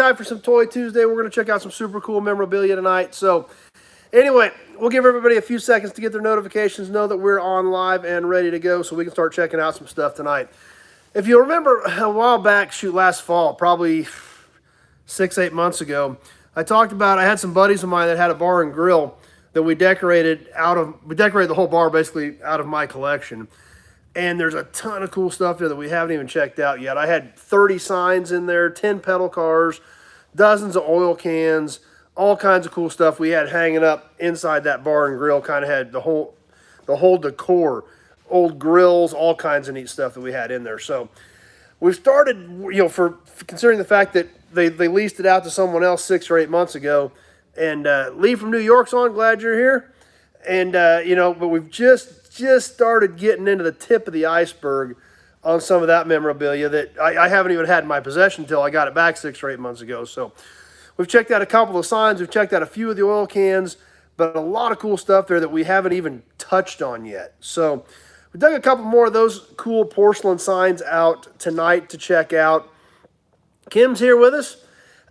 time for some Toy Tuesday. We're going to check out some super cool memorabilia tonight. So anyway, we'll give everybody a few seconds to get their notifications, know that we're on live and ready to go so we can start checking out some stuff tonight. If you remember a while back, last fall, probably 6-8 months ago, I had some buddies of mine that had a bar and grill that we decorated the whole bar basically out of my collection. And there's a ton of cool stuff there that we haven't even checked out yet. I had 30 signs in there, 10 pedal cars, dozens of oil cans, all kinds of cool stuff we had hanging up inside that bar and grill. Kind of had the whole decor, old grills, all kinds of neat stuff that we had in there. So we've started, for considering the fact that they leased it out to someone else 6 or 8 months ago. And Lee from New York's on. Glad you're here. And, but we've just started getting into the tip of the iceberg on some of that memorabilia that I haven't even had in my possession until I got it back 6 or 8 months ago. So we've checked out a couple of signs. We've checked out a few of the oil cans, but a lot of cool stuff there that we haven't even touched on yet. So we dug a couple more of those cool porcelain signs out tonight to check out. Kim's here with us,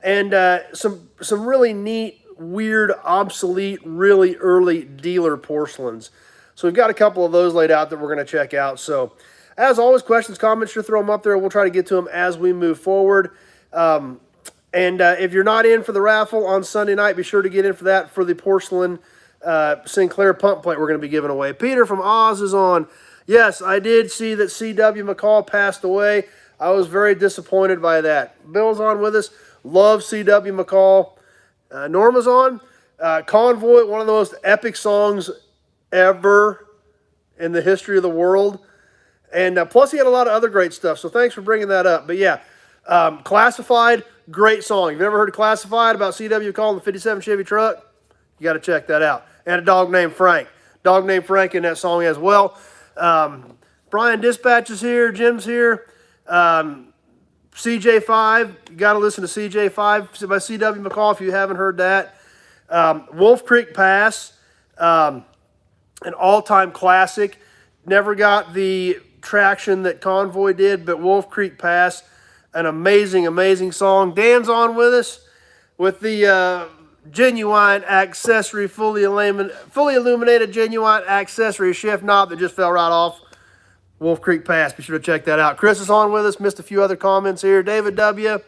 and some really neat, weird, obsolete, really early dealer porcelains. So we've got a couple of those laid out that we're going to check out. So as always, questions, comments, sure throw them up there. We'll try to get to them as we move forward. If you're not in for the raffle on Sunday night, be sure to get in for that for the porcelain Sinclair pump plate we're going to be giving away. Peter from Oz is on. Yes, I did see that C.W. McCall passed away. I was very disappointed by that. Bill's on with us. Love C.W. McCall. Norma's on. Convoy, one of the most epic songs ever in the history of the world. And plus he had a lot of other great stuff. So thanks for bringing that up. But yeah, Classified, great song. You've ever heard of Classified about C.W. McCall in the 57 Chevy truck? You got to check that out. And a dog named Frank. Dog named Frank in that song as well. Brian Dispatch is here. Jim's here. CJ5, you got to listen to CJ5 by C.W. McCall if you haven't heard that. Wolf Creek Pass, an all-time classic. Never got the traction that Convoy did, but Wolf Creek Pass, an amazing, amazing song. Dan's on with us with the genuine accessory, fully illuminated genuine accessory shift knob that just fell right off. Wolf Creek Pass. Be sure to check that out. Chris is on with us. Missed a few other comments here. David W.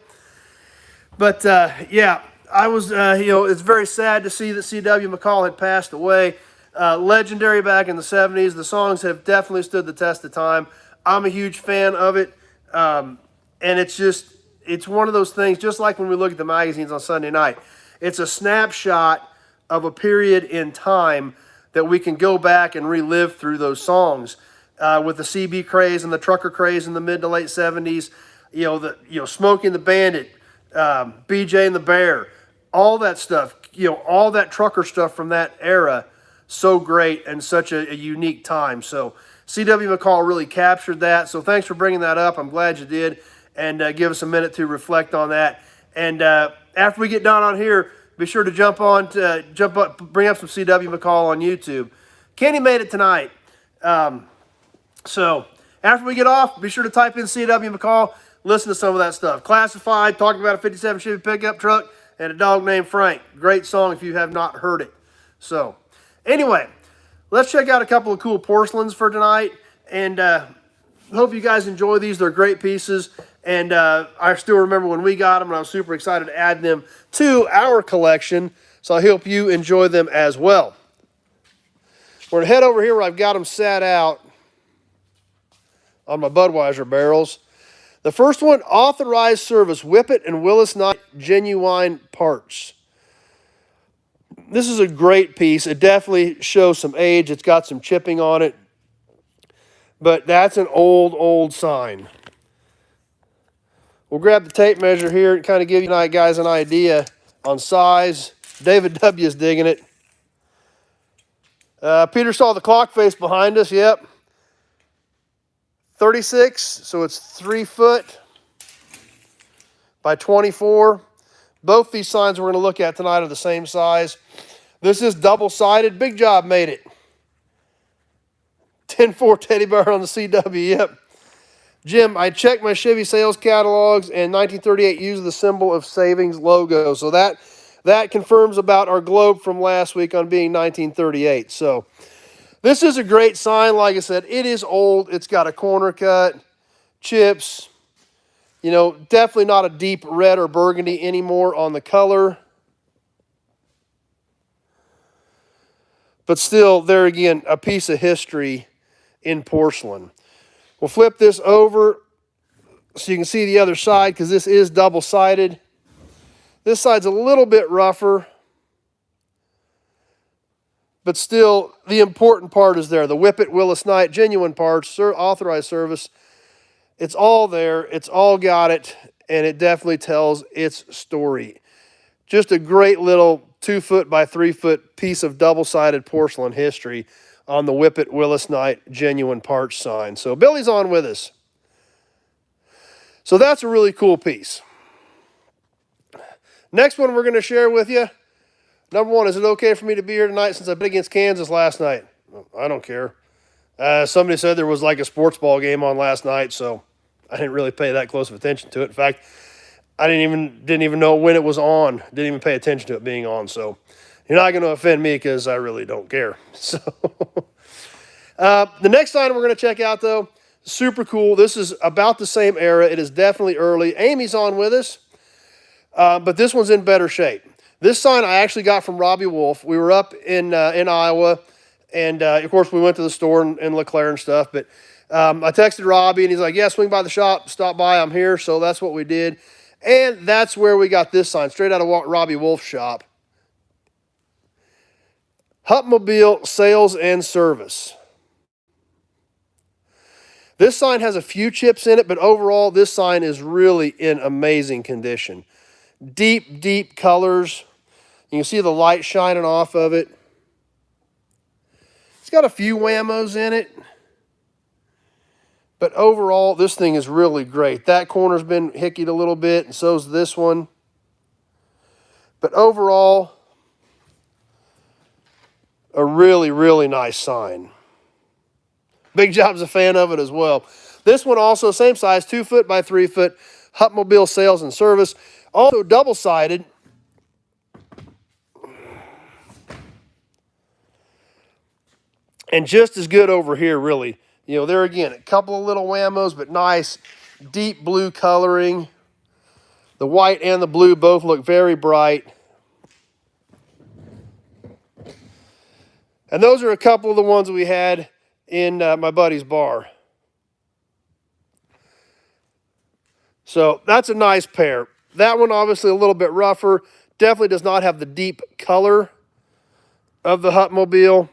But, yeah, I was, it's very sad to see that C.W. McCall had passed away. Legendary back in the 70s. The songs have definitely stood the test of time. I'm a huge fan of it. And it's one of those things, just like when we look at the magazines on Sunday night. It's a snapshot of a period in time that we can go back and relive through those songs. With the CB craze and the trucker craze in the mid to late 70s, Smokey and the Bandit, BJ and the Bear, all that stuff, all that trucker stuff from that era, so great and such a unique time. So C.W. McCall really captured that. So thanks for bringing that up. I'm glad you did, and give us a minute to reflect on that. And after we get done on here, be sure to jump up, bring up some C.W. McCall on YouTube. Kenny made it tonight. So after we get off, be sure to type in C.W. McCall, listen to some of that stuff. Classified, talking about a 57 Chevy pickup truck, and a dog named Frank. Great song if you have not heard it. So anyway, let's check out a couple of cool porcelains for tonight. And hope you guys enjoy these. They're great pieces. And I still remember when we got them, and I was super excited to add them to our collection. So I hope you enjoy them as well. We're going to head over here where I've got them set out on my Budweiser barrels. The first one, authorized service, Whippet and Willis Knight genuine parts. This is a great piece. It definitely shows some age. It's got some chipping on it. But that's an old sign. We'll grab the tape measure here and kind of give you guys an idea on size. David W. is digging it. Peter saw the clock face behind us. Yep. 36, so it's 3 foot by 24. Both these signs we're going to look at tonight are the same size. This is double-sided. Big Job made it. 10-4 teddy bear on the CW, yep. Jim, I checked my Chevy sales catalogs, and 1938 used the symbol of savings logo. So that confirms about our globe from last week on being 1938. So this is a great sign. Like I said, it is old. It's got a corner cut, chips. You know, definitely not a deep red or burgundy anymore on the color. But still, there again, a piece of history in porcelain. We'll flip this over so you can see the other side, because this is double-sided. This side's a little bit rougher, but still, the important part is there. The Whippet, Willis Knight, genuine parts, authorized service. It's all there. It's all got it, and it definitely tells its story. Just a great little 2-foot by 3-foot piece of double-sided porcelain history on the Whippet, Willis Knight, genuine parts sign. So Billy's on with us. So that's a really cool piece. Next one we're going to share with you. Number one, is it okay for me to be here tonight since I bet against Kansas last night? I don't care. Somebody said there was like a sports ball game on last night, so I didn't really pay that close of attention to it. In fact, I didn't even know when it was on. Didn't even pay attention to it being on. So you're not going to offend me because I really don't care. So the next sign we're going to check out, though, super cool. This is about the same era. It is definitely early. Amy's on with us, but this one's in better shape. This sign I actually got from Robbie Wolf. We were up in Iowa, and of course we went to the store in LeClaire and stuff. But I texted Robbie, and he's like, "Yeah, swing by the shop, stop by. I'm here." So that's what we did, and that's where we got this sign, straight out of Robbie Wolf's shop. Hupmobile Sales and Service. This sign has a few chips in it, but overall, this sign is really in amazing condition. Deep, deep colors. You can see the light shining off of it. It's got a few whammos in it. But overall, this thing is really great. That corner's been hickied a little bit, and so's this one. But overall, a really, really nice sign. Big Job's a fan of it as well. This one also, same size, 2-foot by 3-foot, Hupmobile Sales and Service. Also double-sided. And just as good over here, really. You know, there again, a couple of little whammos, but nice, deep blue coloring. The white and the blue both look very bright. And those are a couple of the ones we had in my buddy's bar. So that's a nice pair. That one obviously a little bit rougher. Definitely does not have the deep color of the Hupmobile,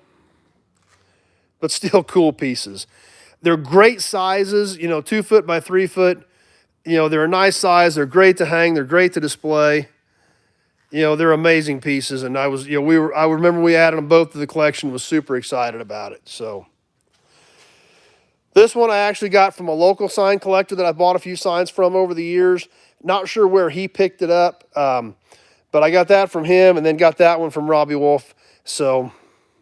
but still cool pieces. They're great sizes, you know, 2-foot by 3-foot. You know, they're a nice size. They're great to hang. They're great to display. You know, they're amazing pieces. And I remember we added them both to the collection, was super excited about it. So this one I actually got from a local sign collector that I bought a few signs from over the years. Not sure where he picked it up, but I got that from him and then got that one from Robbie Wolf. So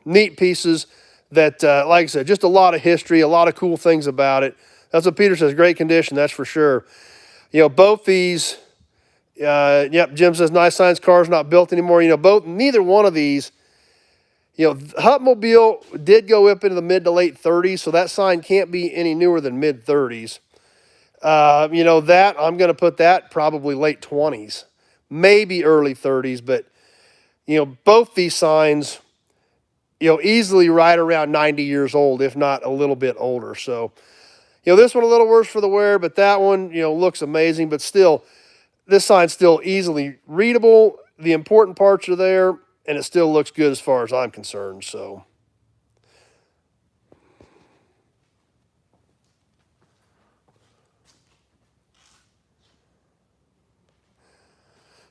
neat pieces that, like I said, just a lot of history, a lot of cool things about it. That's what Peter says, great condition, that's for sure. You know, both these, yep, Jim says, nice signs, cars not built anymore. You know, neither one of these, you know, Hupmobile did go up into the mid to late 30s, so that sign can't be any newer than mid 30s. You know, that, I'm going to put that probably late 20s, maybe early 30s, but, you know, both these signs, you know, easily right around 90 years old, if not a little bit older. So, you know, this one a little worse for the wear, but that one, you know, looks amazing, but still, this sign's still easily readable. The important parts are there, and it still looks good as far as I'm concerned, so.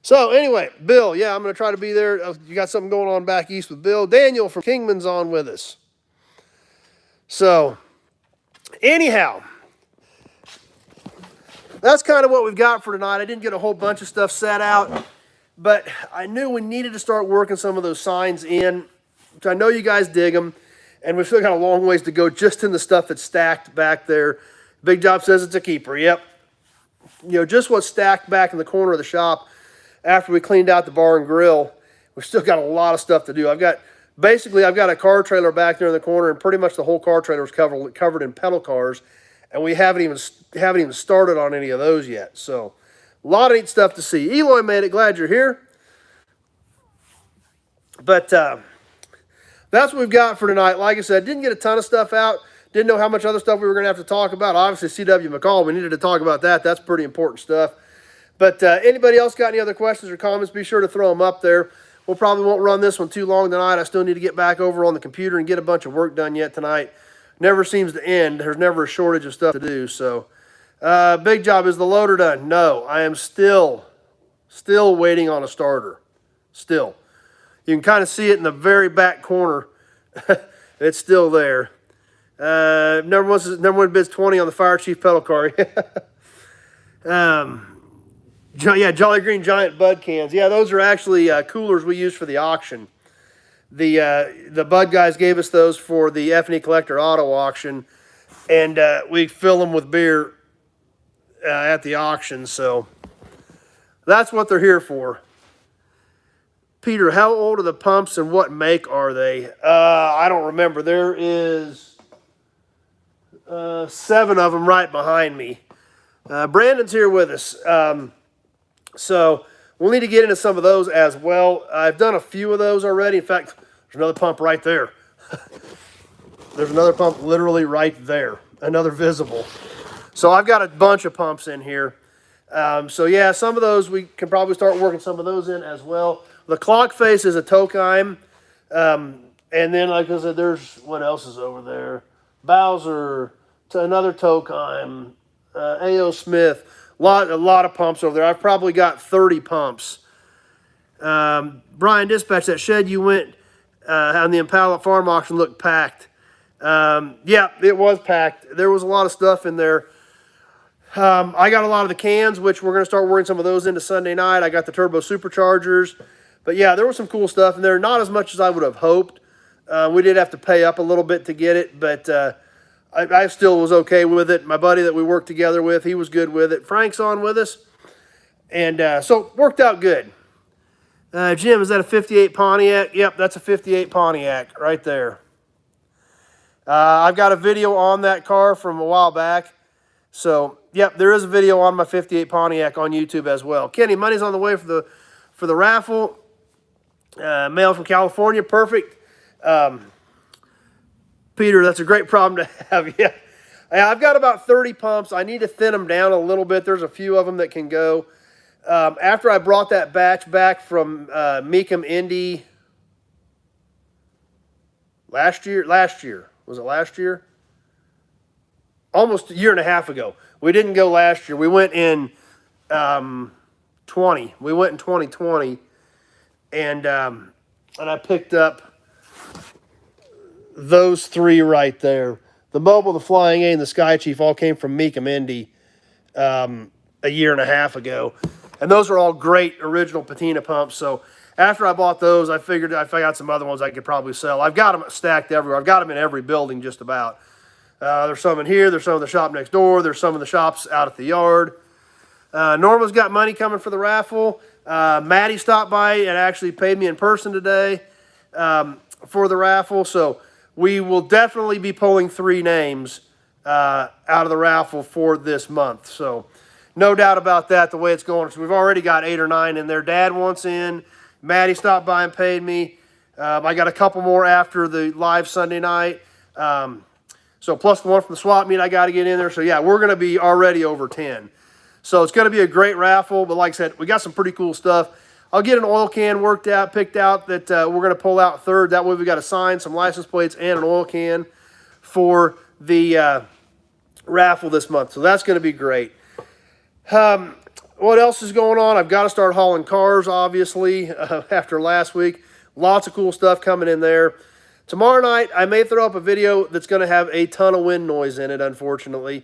So anyway, Bill, yeah, I'm going to try to be there. You got something going on back east with Bill. Daniel from Kingman's on with us. So, anyhow, that's kind of what we've got for tonight. I didn't get a whole bunch of stuff set out, but I knew we needed to start working some of those signs in, which I know you guys dig them, and we've still got a long ways to go just in the stuff that's stacked back there Big Job says it's a keeper. Yep. You know, just what's stacked back in the corner of the shop after we cleaned out the bar and grill. We've still got a lot of stuff to do. I've got a car trailer back there in the corner, and pretty much the whole car trailer is covered in pedal cars, and we haven't even started on any of those yet. So, a lot of neat stuff to see. Eloy made it. Glad you're here. But that's what we've got for tonight. Like I said, didn't get a ton of stuff out. Didn't know how much other stuff we were going to have to talk about. Obviously, C.W. McCall, we needed to talk about that. That's pretty important stuff. But anybody else got any other questions or comments, be sure to throw them up there. We'll probably won't run this one too long tonight. I still need to get back over on the computer and get a bunch of work done yet tonight. Never seems to end. There's never a shortage of stuff to do. So, Big Job, is the loader done? No, I am still waiting on a starter. Still. You can kind of see it in the very back corner. It's still there. Number one bids 20 on the Fire Chief pedal car. Yeah, Jolly Green Giant Bud cans. Yeah, those are actually coolers we use for the auction. The Bud guys gave us those for the F&E Collector Auto Auction, and we fill them with beer at the auction. So that's what they're here for. Peter, how old are the pumps and what make are they? I don't remember. There is 7 of them right behind me. Brandon's here with us. So we'll need to get into some of those as well. I've done a few of those already. In fact, there's another pump right there. There's another pump literally right there. Another visible. So I've got a bunch of pumps in here. So yeah, some of those we can probably start working some of those in as well. The clock face is a Tokheim. And then, like I said, there's, what else is over there? Bowser, another Tokheim, A.O. Smith. A lot of pumps over there. I've probably got 30 pumps. Brian Dispatch, that shed you went on the Impala Farm auction looked packed. Yeah, it was packed. There was a lot of stuff in there. I got a lot of the cans, which we're going to start working some of those into Sunday night. I got the turbo superchargers. But yeah, there was some cool stuff in there. Not as much as I would have hoped. We did have to pay up a little bit to get it, but I still was okay with it. My buddy that we worked together with, he was good with it. Frank's on with us. And so worked out good. Jim, is that a 58 Pontiac? Yep, that's a 58 Pontiac right there. I've got a video on that car from a while back. So, yep, there is a video on my 58 Pontiac on YouTube as well. Kenny, money's on the way for the raffle. Mail from California, perfect. Peter, that's a great problem to have. Yeah, I've got about 30 pumps. I need to thin them down a little bit. There's a few of them that can go. After I brought that batch back from Mecum Indy last year. Was it last year? Almost a year and a half ago. We didn't go last year. We went in 20. We went in 2020, and I picked up those 3 right there. The Mobile, the Flying A, and the Sky Chief all came from Mecum Indy a year and a half ago. And those are all great original patina pumps. So after I bought those, I figured if I got some other ones I could probably sell. I've got them stacked everywhere. I've got them in every building just about. There's some in here. There's some in the shop next door. There's some in the shops out at the yard. Norma's got money coming for the raffle. Maddie stopped by and actually paid me in person today for the raffle. So we will definitely be pulling 3 names out of the raffle for this month. So no doubt about that, the way it's going. So we've already got 8 or 9 in there. Dad wants in. Maddie stopped by and paid me. I got a couple more after the live Sunday night. So plus the one from the swap meet I got to get in there. So yeah, we're going to be already over 10. So it's going to be a great raffle. But like I said, we got some pretty cool stuff. I'll get an oil can picked out that we're going to pull out third. That way we got a sign, some license plates, and an oil can for the raffle this month. So that's going to be great. What else is going on? I've got to start hauling cars, obviously, after last week. Lots of cool stuff coming in there. Tomorrow night, I may throw up a video that's going to have a ton of wind noise in it, unfortunately.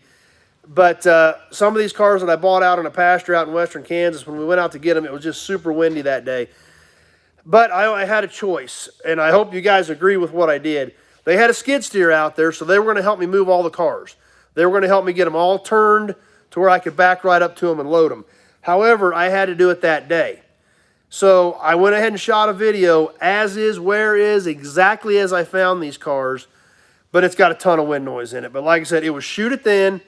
But some of these cars that I bought out in a pasture out in western Kansas, when we went out to get them, it was just super windy that day. But I had a choice, and I hope you guys agree with what I did. They had a skid steer out there, so they were going to help me move all the cars. They were going to help me get them all turned to where I could back right up to them and load them. However, I had to do it that day. So I went ahead and shot a video as is, where is, exactly as I found these cars, but it's got a ton of wind noise in it. But like I said, it was shoot it then,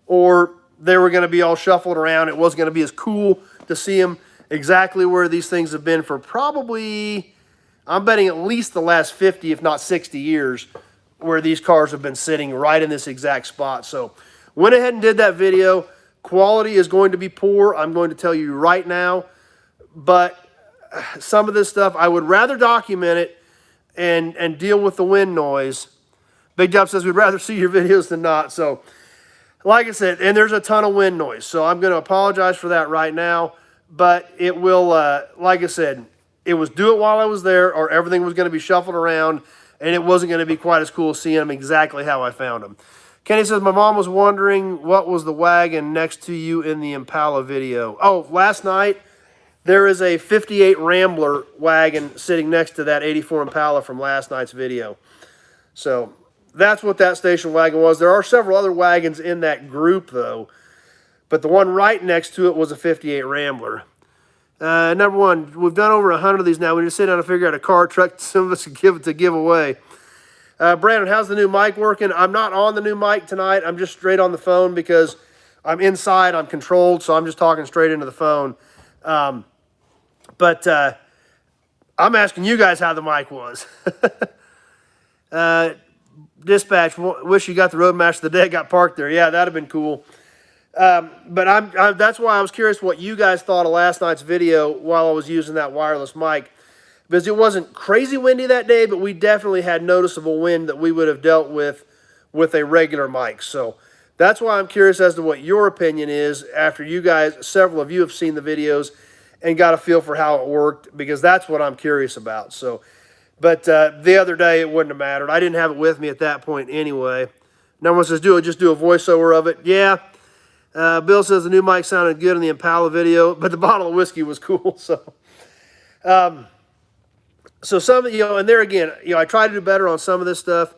or they were going to be all shuffled around. It wasn't going to be as cool to see them exactly where these things have been for probably, I'm betting at least the last 50, if not 60 years, where these cars have been sitting right in this exact spot. So went ahead and did that video. Quality is going to be poor, I'm going to tell you right now, but some of this stuff, I would rather document it and deal with the wind noise. Big Job says we'd rather see your videos than not. So like I said, and there's a ton of wind noise, so I'm going to apologize for that right now, but it will, like I said, it was do it while I was there, or everything was going to be shuffled around, and it wasn't going to be quite as cool seeing them exactly how I found them. Kenny says, my mom was wondering what was the wagon next to you in the Impala video. Oh, last night, there is a 58 Rambler wagon sitting next to that 84 Impala from last night's video. So that's what that station wagon was. There are several other wagons in that group, though. But the one right next to it was a 58 Rambler. Number one, we've done over 100 of these now. We just sit down and figure out a car truck some of us can give away. Brandon, how's the new mic working? I'm not on the new mic tonight. I'm just straight on the phone because I'm inside. I'm controlled, so I'm just talking straight into the phone. But I'm asking you guys how the mic was. Dispatch, wish you got the Roadmaster the day it got parked there. Yeah, that'd have been cool. But that's why I was curious what you guys thought of last night's video while I was using that wireless mic. Because it wasn't crazy windy that day, but we definitely had noticeable wind that we would have dealt with a regular mic. So that's why I'm curious as to what your opinion is after you guys, several of you have seen the videos and got a feel for how it worked, because that's what I'm curious about. So, but the other day it wouldn't have mattered. I didn't have it with me at that point anyway. No one says, just do a voiceover of it. Yeah. Bill says the new mic sounded good in the Impala video, but the bottle of whiskey was cool. So, so some, and there again, I try to do better on some of this stuff.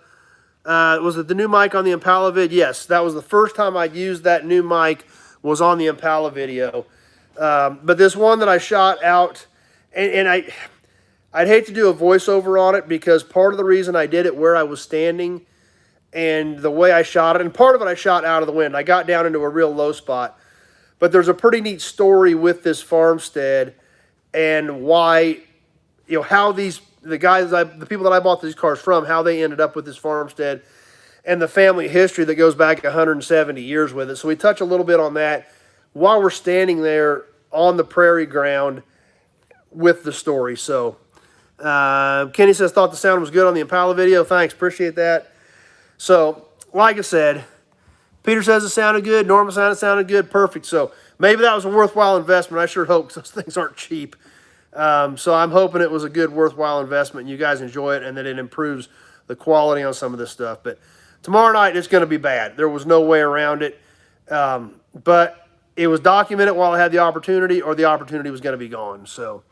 Was it the new mic on the Impala vid? Yes, that was the first time I'd used that new mic, was on the Impala video. But this one that I shot out, and I'd hate to do a voiceover on it, because part of the reason I did it where I was standing and the way I shot it, and part of it I shot out of the wind. I got down into a real low spot. But there's a pretty neat story with this farmstead and why, how the people that I bought these cars from, how they ended up with this farmstead, and the family history that goes back 170 years with it. So we touch a little bit on that while we're standing there on the prairie ground with the story. So Kenny says, thought the sound was good on the Impala video. Thanks, appreciate that. So like I said, Peter says it sounded good. Norma said it sounded good. Perfect. So maybe that was a worthwhile investment. I sure hope, because those things aren't cheap. So I'm hoping it was a good, worthwhile investment and you guys enjoy it, and that it improves the quality on some of this stuff. But tomorrow night it's going to be bad. There was no way around it. But it was documented while I had the opportunity, or the opportunity was going to be gone. So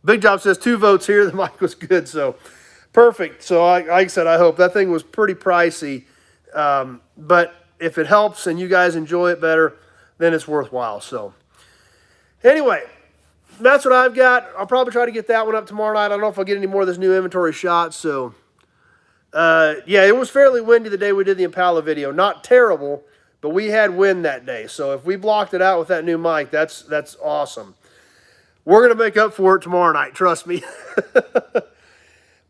Big Job says 2 votes here. The mic was good. So perfect. So like I said, I hope that thing was pretty pricey. But if it helps and you guys enjoy it better, then it's worthwhile. So anyway, that's what I've got. I'll probably try to get that one up tomorrow night. I don't know if I'll get any more of this new inventory shots. So yeah, it was fairly windy the day we did the Impala video. Not terrible, but we had wind that day. So if we blocked it out with that new mic, that's awesome. We're going to make up for it tomorrow night, trust me.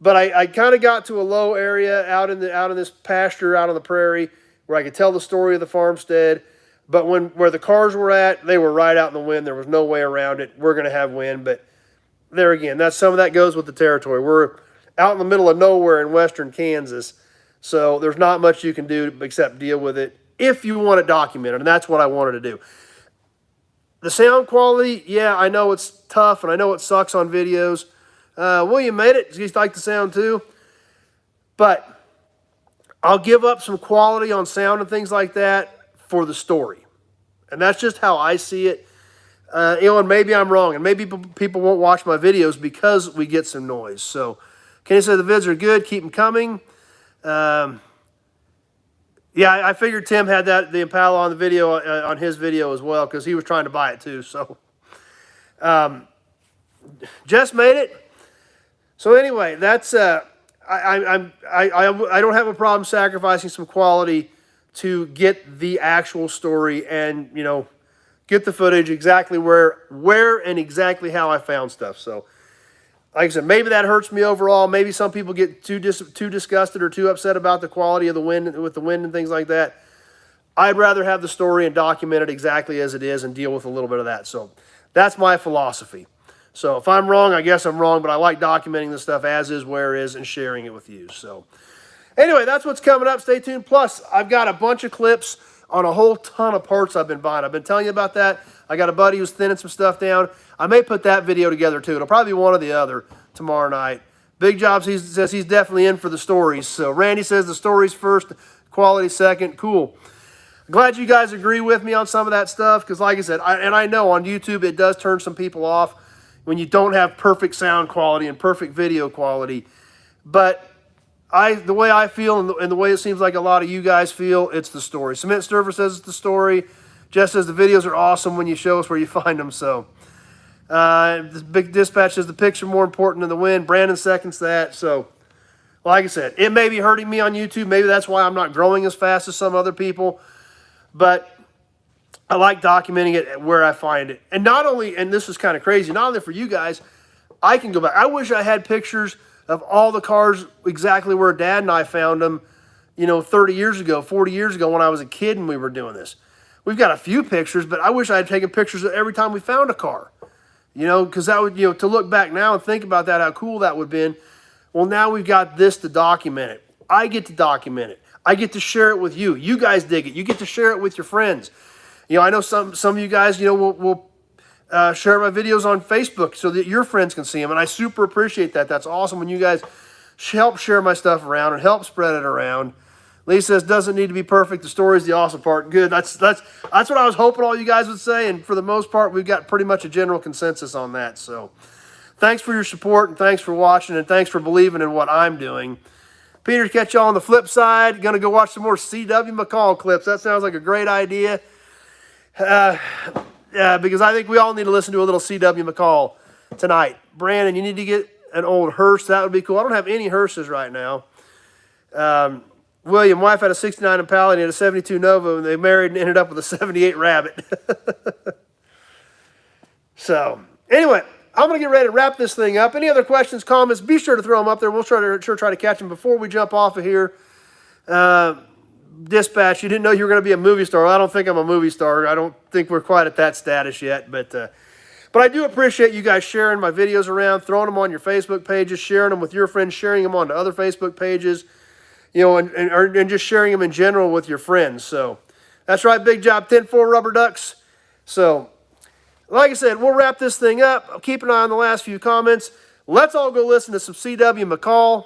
But I kind of got to a low area out in this pasture out on the prairie where I could tell the story of the farmstead. But where the cars were at, they were right out in the wind. There was no way around it. We're going to have wind, but there again, some of that goes with the territory. We're out in the middle of nowhere in western Kansas, so there's not much you can do except deal with it if you want it documented, and that's what I wanted to do. The sound quality, yeah, I know it's tough, and I know it sucks on videos. William made it. He's liked the sound too. But I'll give up some quality on sound and things like that for the story. And that's just how I see it. And maybe I'm wrong, and maybe people won't watch my videos because we get some noise. So Kenny said the vids are good. Keep them coming. Yeah, I figured Tim had the Impala on the video on his video as well because he was trying to buy it too. So, Jess made it. So anyway, that's I don't have a problem sacrificing some quality to get the actual story and get the footage exactly where and exactly how I found stuff. So, like I said, maybe that hurts me overall. Maybe some people get too disgusted or too upset about the quality of the wind and things like that. I'd rather have the story and document it exactly as it is and deal with a little bit of that. So that's my philosophy. So if I'm wrong, I guess I'm wrong, but I like documenting this stuff as is, where is, and sharing it with you. So anyway, that's what's coming up. Stay tuned. Plus, I've got a bunch of clips on a whole ton of parts I've been buying. I've been telling you about that. I got a buddy who's thinning some stuff down. I may put that video together too. It'll probably be one or the other tomorrow night. Big Jobs, he says he's definitely in for the stories. So Randy says the stories first, quality second. Cool. Glad you guys agree with me on some of that stuff because like I said, I know on YouTube it does turn some people off when you don't have perfect sound quality and perfect video quality. But the way I feel and the way it seems like a lot of you guys feel, it's the story. Cement Sturfer says it's the story. Jess says the videos are awesome when you show us where you find them. So this Big Dispatch says the picture more important than the win. Brandon seconds that. So like I said, it may be hurting me on YouTube. Maybe that's why I'm not growing as fast as some other people. But I like documenting it where I find it. And not only, and this is kind of crazy, not only for you guys, I can go back. I wish I had pictures of all the cars exactly where Dad and I found them, 30 years ago, 40 years ago when I was a kid and we were doing this. We've got a few pictures, but I wish I had taken pictures of every time we found a car. Because that would, to look back now and think about that, how cool that would have been. Well, now we've got this to document it. I get to document it. I get to share it with you. You guys dig it. You get to share it with your friends. I know some of you guys, will share my videos on Facebook so that your friends can see them, and I super appreciate that. That's awesome when you guys help share my stuff around and help spread it around. Lee says, doesn't need to be perfect. The story is the awesome part. Good. That's what I was hoping all you guys would say, and for the most part, we've got pretty much a general consensus on that. So thanks for your support, and thanks for watching, and thanks for believing in what I'm doing. Peter, catch y'all on the flip side. Going to go watch some more C.W. McCall clips. That sounds like a great idea. Because I think we all need to listen to a little C.W. McCall tonight. Brandon, you need to get an old hearse. That would be cool. I don't have any hearses right now. William, wife had a 69 Impala and he had a 72 Nova, and they married and ended up with a 78 Rabbit. So, anyway, I'm going to get ready to wrap this thing up. Any other questions, comments, be sure to throw them up there. We'll try to catch them before we jump off of here. Dispatch, you didn't know you were going to be a movie star. Well, I don't think I'm a movie star. I don't think we're quite at that status yet. But I do appreciate you guys sharing my videos around, throwing them on your Facebook pages, sharing them with your friends, sharing them onto other Facebook pages, and just sharing them in general with your friends. So that's right, Big Job 10-4 Rubber Ducks. So like I said, we'll wrap this thing up. I'll keep an eye on the last few comments. Let's all go listen to some C.W. McCall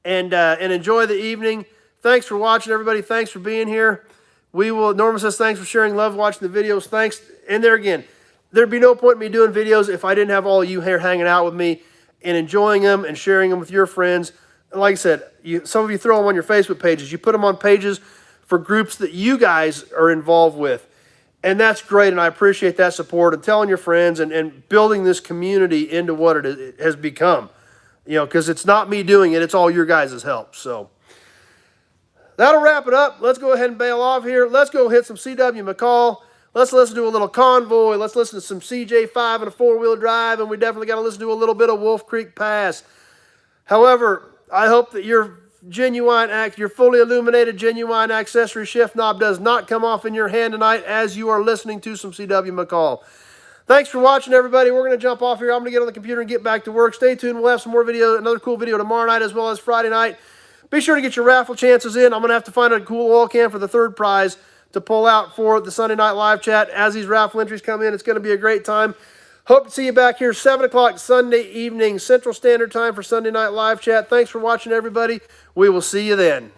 and enjoy the evening. Thanks for watching, everybody. Thanks for being here. Norman says, thanks for sharing. Love watching the videos. Thanks. And there again, there'd be no point in me doing videos if I didn't have all of you here hanging out with me and enjoying them and sharing them with your friends. And like I said, some of you throw them on your Facebook pages. You put them on pages for groups that you guys are involved with. And that's great, and I appreciate that support and telling your friends and building this community into what it has become. Because it's not me doing it. It's all your guys' help. So that'll wrap it up. Let's go ahead and bail off here. Let's go hit some C.W. McCall. Let's listen to a little Convoy. Let's listen to some CJ5 and a four-wheel drive, and we definitely got to listen to a little bit of Wolf Creek Pass. However, I hope that your fully illuminated genuine accessory shift knob does not come off in your hand tonight as you are listening to some C.W. McCall. Thanks for watching, everybody. We're going to jump off here. I'm going to get on the computer and get back to work. Stay tuned. We'll have some more video, another cool video tomorrow night as well as Friday night. Be sure to get your raffle chances in. I'm going to have to find a cool oil can for the third prize to pull out for the Sunday night live chat. As these raffle entries come in, it's going to be a great time. Hope to see you back here 7 o'clock Sunday evening, Central Standard Time for Sunday night live chat. Thanks for watching, everybody. We will see you then.